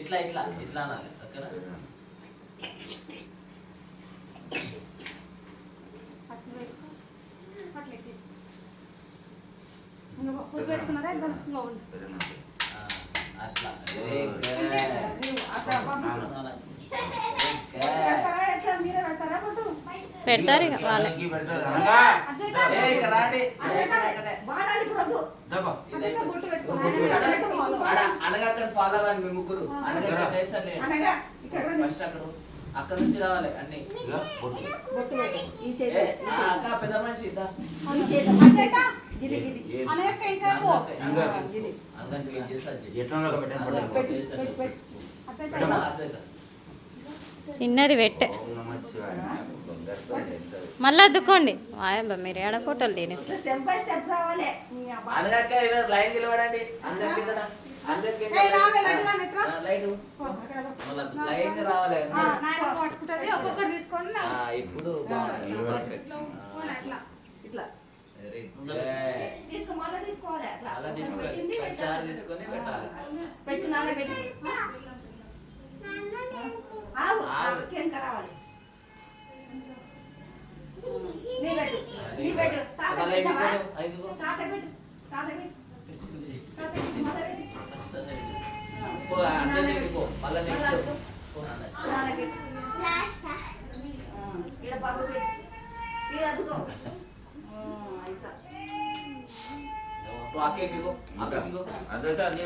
ఇట్లా ఇట్లా ఇట్లా అనాలి ఓకేనా. అట్లా పెడతారు ఇక వాళ్ళే. అనగా ఫాలో అవ్వండి మీ ముగ్గురు. ఫస్ట్ అక్కడ నుంచి రావాలి అన్ని. అక్క పెద్ద మనిషి చిన్నది పెట్టే మళ్ళీ అద్దుకోండి. మీరు ఏడ ఫోటోలు తినేస్తారు. లైన్ నిలబడండి. లైన్ రావాలి. ఇప్పుడు అలా తీసుకొని పెట్టాలి. మళ్ళీ నెక్స్ట్ అక్క